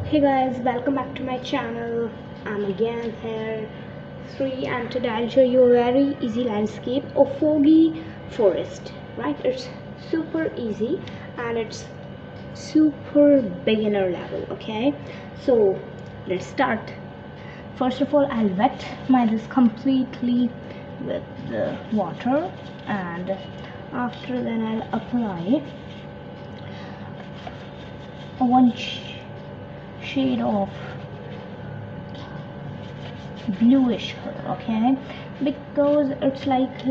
Hey guys, welcome back to my channel. I'm again here, Sri, and today I'll show you a very easy landscape of foggy forest. Right? It's super easy and it's super beginner level. Okay, so let's start. First of all, I'll wet my this completely with the water, and after then I'll apply one shade of bluish color, okay, because it's like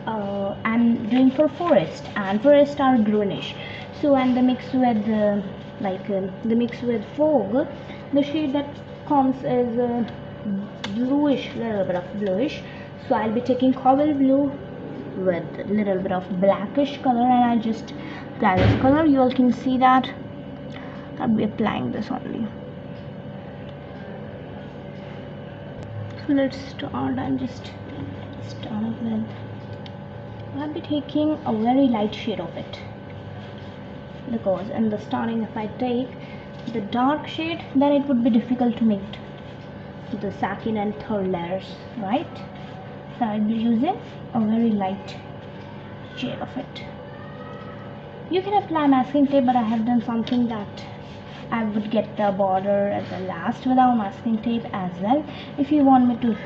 I'm doing for forest, and forests are greenish, so and the mix with the mix with fog, the shade that comes is bluish, little bit of bluish. So I'll be taking cobalt blue with a little bit of blackish color, and I'll just apply this color. You all can see that I'll be applying this only. So let's start. I'll just start with, I'll be taking a very light shade of it, because in the starting if I take the dark shade, then it would be difficult to make the second and third layers, right? So I'll be using a very light shade of it. You can apply masking tape, but I have done something that I would get the border at the last without masking tape as well. If you want me to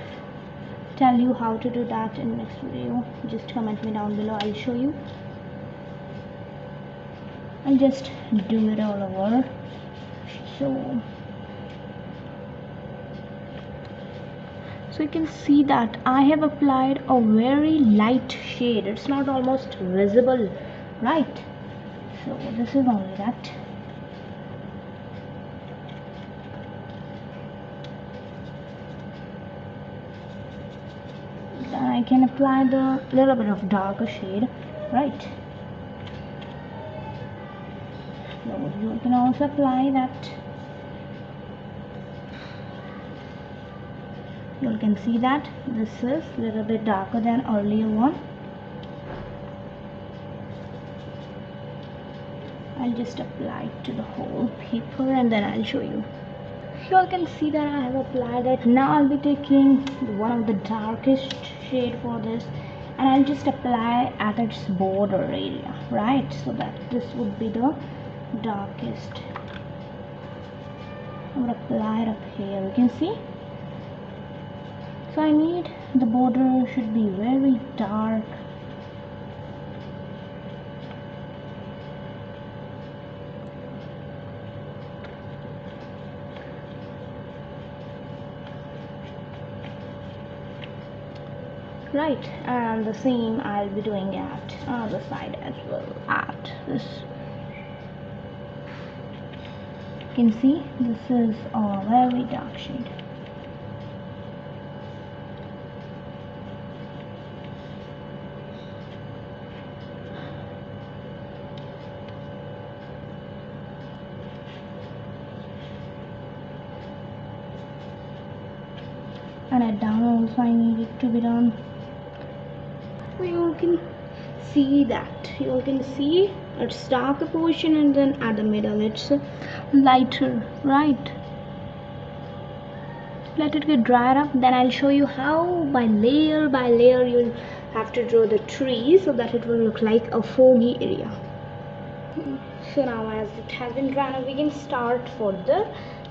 tell you how to do that in next video, just comment me down below. I'll show you. I'll just do it all over. So you can see that I have applied a very light shade. It's not almost visible, right? So this is only that. Then I can apply the little bit of darker shade, right? So you can also apply that. You can see that this is a little bit darker than earlier one. I'll just apply it to the whole paper and then I'll show you. You all can see that I have applied it. Now I'll be taking one of the darkest shade for this, and I'll just apply at its border area, right? So that this would be the darkest. I would apply it up here, you can see. So I need the border should be very dark. Right, and the same I'll be doing at other side as well. At this, you can see this is a very dark shade. And at down also I need it to be done. You can see that. You can see it's darker portion, and then at the middle it's lighter, right? Let it get dried up, then I'll show you how by layer you'll have to draw the tree so that it will look like a foggy area. So now as it has been dried up, we can start further.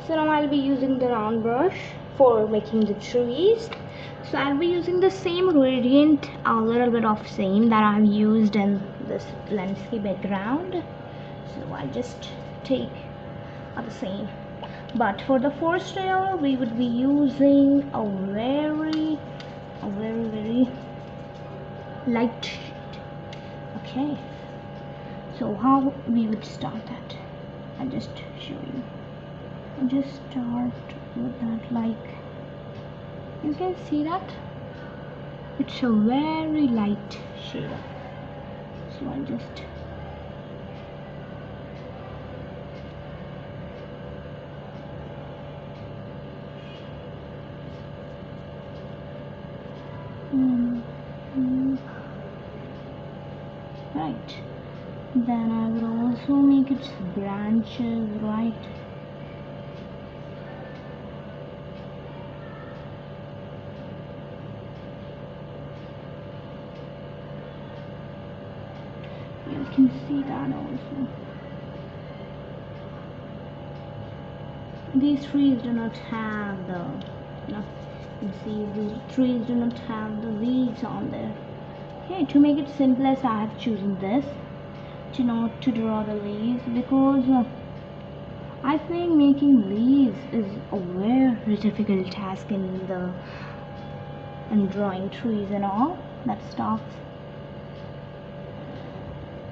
So now I'll be using the round brush for making the trees. So I'll be using the same gradient, a little bit of same that I've used in this landscape background. So I'll just take the same. But for the forest layer, we would be using a very light shade. Okay. So how we would start that? I'll just show you. I'll just start with that, like you can see that it's a very light shade. So I'll just right. Then I will also make its branches, right? can see that also. These trees do not have the, you can see these trees do not have the leaves on there. Okay, to make it simplest, I have chosen this to not to draw the leaves, because I think making leaves is a very difficult task in drawing trees and all that stuff.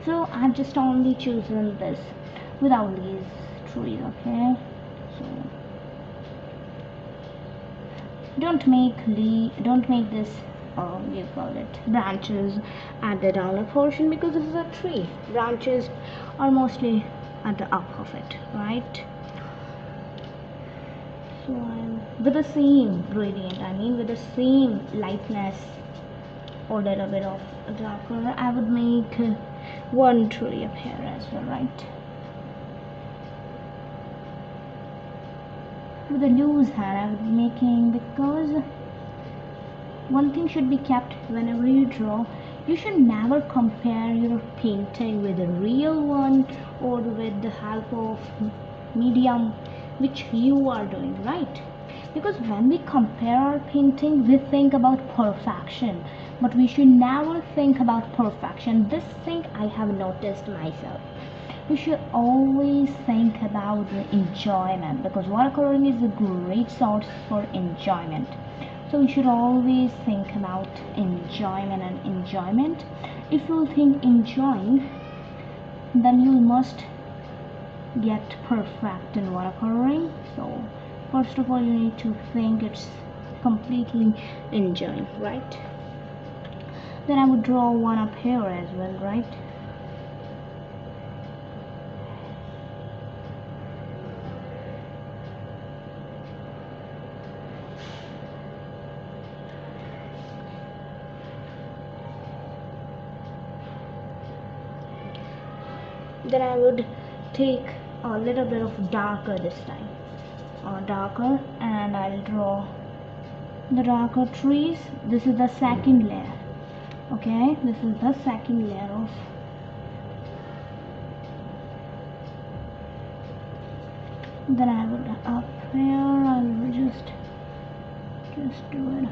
So I've just only chosen this without leaves trees. Okay, so don't make this you call it branches at the downer portion, because this is a tree. Branches are mostly at the up of it, right? So I'm with the same gradient, I mean with the same lightness or little bit of darker, I would make one tree up here as well, right? With a loose hand I would be making, because one thing should be kept whenever you draw. You should never compare your painting with a real one or with the help of medium which you are doing, right? Because when we compare our painting, we think about perfection, but we should never think about perfection. This thing I have noticed myself. We should always think about the enjoyment, because watercoloring is a great source for enjoyment. So we should always think about enjoyment and enjoyment. If you think enjoying, then you must get perfect in watercoloring. So first of all, you need to think it's completely enjoying, right? Then I would draw one up here as well, right? Then I would take a little bit of darker this time, darker, and I'll draw the darker trees. This is the second layer. Okay, this is the second layer of then I would up here, I will just do it.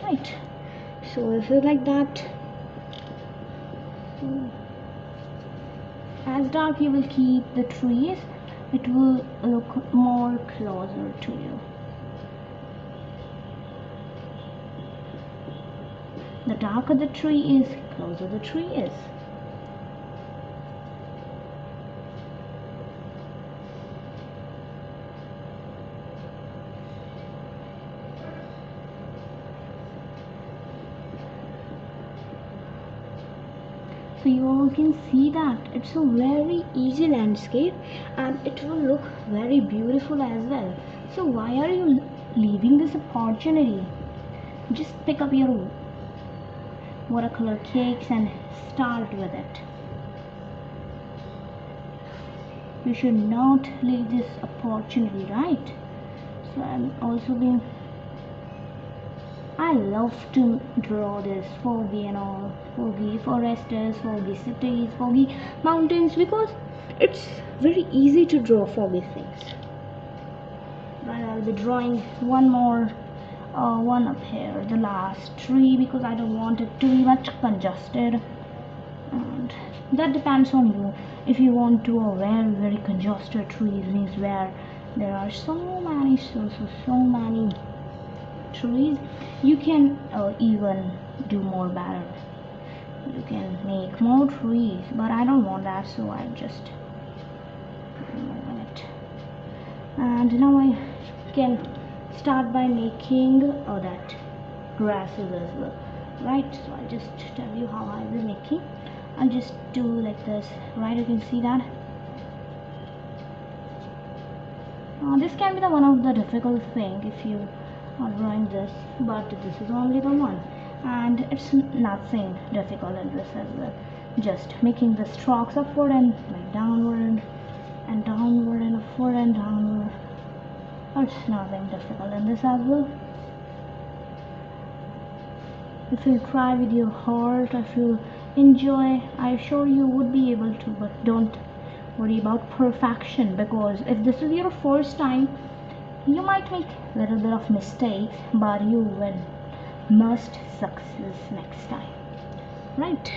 Right, so this is like that. So as dark you will keep the trees, it will look more closer to you. The darker the tree is, closer the tree is. So you all can see that it's a very easy landscape and it will look very beautiful as well. So why are you leaving this opportunity? Just pick up your watercolor cakes and start with it. You should not leave this opportunity, right? So I'm also being, I love to draw this foggy and all, foggy forests, foggy cities, foggy mountains, because it's very easy to draw foggy things. Right, I'll be drawing one more one up here, the last tree, because I don't want it to be much congested, and that depends on you. If you want to a very congested trees, means where there are so many trees, you can even do more better. You can make more trees, but I don't want that, so I just remove it. And now I can start by making that grasses as well, right? So I'll just tell you how I will making. I'll just do like this, right? You can see that. This can be the one of the difficult thing if you are drawing this, but this is only the one, and it's nothing difficult in this as well. Just making the strokes upward and like downward, and downward and upward and downward. It's nothing difficult in this as well. If you try with your heart, if you enjoy, I'm sure you would be able to, but don't worry about perfection, because if this is your first time, you might make a little bit of mistakes, but you will must success next time, right?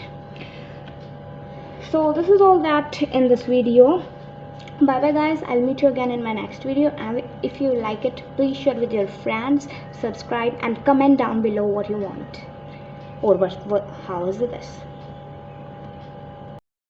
So this is all that in this video. Bye bye guys, I'll meet you again in my next video, and if you like it, please share with your friends, subscribe and comment down below what you want, or how is this.